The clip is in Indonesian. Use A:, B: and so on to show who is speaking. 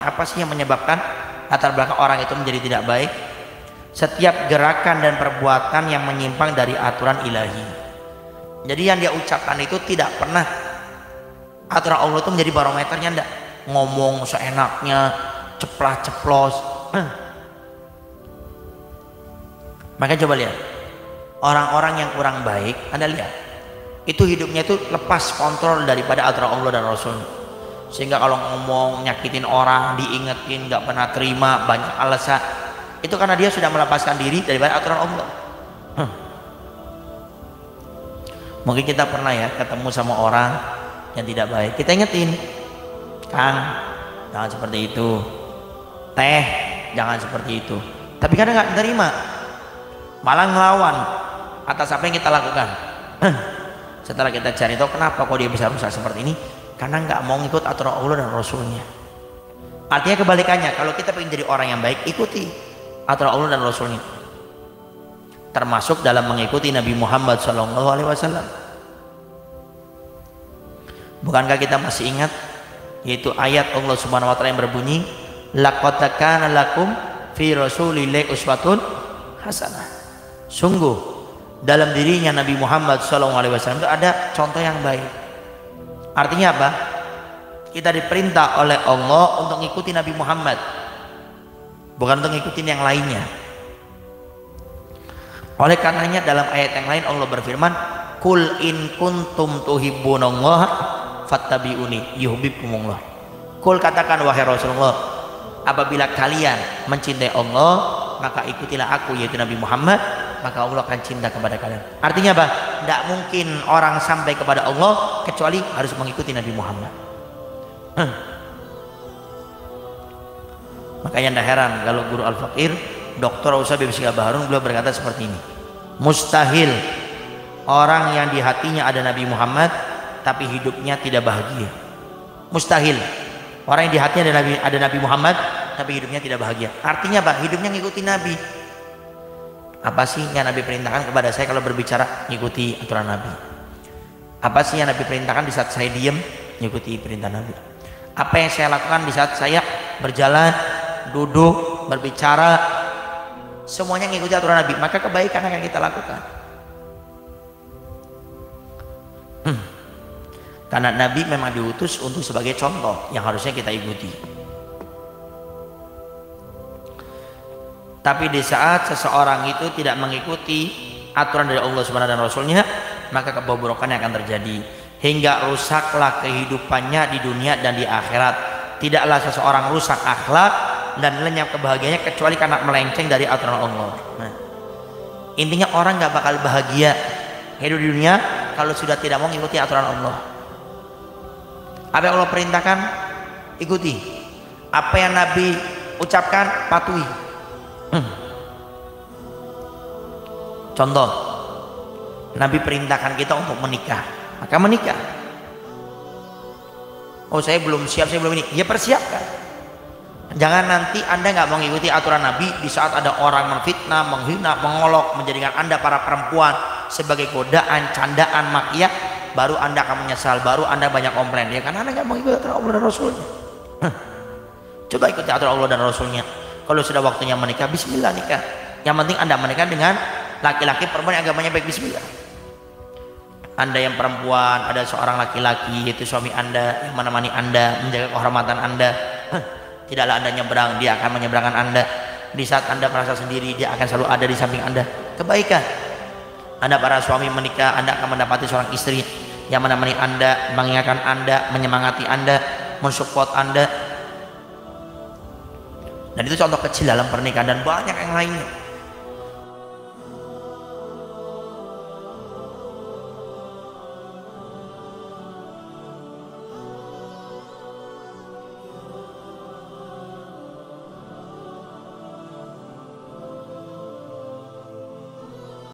A: Apa sih yang menyebabkan latar belakang orang itu menjadi tidak baik? Setiap gerakan dan perbuatan yang menyimpang dari aturan ilahi. Jadi yang dia ucapkan itu tidak pernah aturan Allah itu menjadi barometernya, enggak. Ngomong seenaknya, ceplas-ceplos. Makanya coba lihat orang-orang yang kurang baik, Anda lihat itu hidupnya itu lepas kontrol daripada aturan Allah dan Rasul. Sehingga kalau ngomong nyakitin orang, diingetin nggak pernah terima, banyak alasan. Itu karena dia sudah melepaskan diri daripada aturan Allah. Mungkin kita pernah ya ketemu sama orang yang tidak baik, kita ingetin, Kang, jangan seperti itu, Teh, jangan seperti itu. Tapi kadang nggak terima, malah ngelawan atas apa yang kita lakukan. Setelah kita cari tahu kenapa kok dia bisa rusak seperti ini, karena nggak mau ngikut aturan Allah dan Rasulnya. Artinya kebalikannya, kalau kita ingin jadi orang yang baik, ikuti aturan Allah dan Rasulnya, termasuk dalam mengikuti Nabi Muhammad SAW. Bukankah kita masih ingat yaitu ayat Allah Subhanahu wa taala yang berbunyi, laqad kana lakum fi rasulillahi uswatun hasanah. Sungguh dalam dirinya Nabi Muhammad SAW itu ada contoh yang baik. Artinya apa? Kita diperintah oleh Allah untuk mengikuti Nabi Muhammad, bukan untuk ngikutin yang lainnya. Oleh karenanya dalam ayat yang lain Allah berfirman, kul in kuntum tuhibbunallaha fattabi'uni yuhibbukumullah. Kul, katakan wahai Rasulullah, apabila kalian mencintai Allah, maka ikutilah aku yaitu Nabi Muhammad, maka Allah akan cinta kepada kalian. Artinya apa? Tidak mungkin orang sampai kepada Allah kecuali harus mengikuti Nabi Muhammad. Makanya tidak heran kalau guru Al-Faqir Dr. Usab bin Baharun beliau berkata seperti ini, mustahil orang yang di hatinya ada Nabi Muhammad tapi hidupnya tidak bahagia. Mustahil orang yang di hatinya ada Nabi Muhammad tapi hidupnya tidak bahagia. Artinya apa? Hidupnya ngikuti Nabi. Apa sih yang Nabi perintahkan kepada saya kalau berbicara? Ngikuti aturan Nabi. Apa sih yang Nabi perintahkan di saat saya diam? Ngikuti perintah Nabi. Apa yang saya lakukan di saat saya berjalan, duduk, berbicara, semuanya ngikuti aturan Nabi, maka kebaikan akan kita lakukan. Karena Nabi memang diutus untuk sebagai contoh yang harusnya kita ikuti. Tapi di saat seseorang itu tidak mengikuti aturan dari Allah Subhanahu dan Rasulnya, maka kebobrokan yang akan terjadi hingga rusaklah kehidupannya di dunia dan di akhirat. Tidaklah seseorang rusak akhlak dan lenyap kebahagiaannya kecuali karena melenceng dari aturan Allah. Nah, intinya orang nggak bakal bahagia hidup di dunia kalau sudah tidak mau mengikuti aturan Allah. Apa yang Allah perintahkan, ikuti. Apa yang Nabi ucapkan, patuhi. Contoh, Nabi perintahkan kita untuk menikah, maka menikah. Oh, saya belum siap, saya belum ini, ya persiapkan. Jangan nanti Anda nggak mau mengikuti aturan Nabi di saat ada orang menfitnah, menghina, mengolok, menjadikan Anda para perempuan sebagai godaan, candaan, makiat, baru Anda akan menyesal, baru Anda banyak komplain. Ya karena Anda nggak mau mengikuti aturan Allah dan Rasulnya. Coba ikuti aturan Allah dan Rasulnya. Kalau sudah waktunya menikah, bismillah nikah. Yang penting Anda menikah dengan laki-laki perempuan yang agamanya baik, bismillah. Anda yang perempuan, ada seorang laki-laki yaitu suami Anda yang menemani Anda, menjaga kehormatan Anda. Tidaklah Anda nyebrang, dia akan menyeberangkan Anda. Di saat Anda merasa sendiri, dia akan selalu ada di samping Anda. Kebaikan. Anda para suami menikah, Anda akan mendapati seorang istri yang menemani Anda, mengingatkan Anda, menyemangati Anda, mensupport Anda. Dan itu contoh kecil dalam pernikahan dan banyak yang lainnya.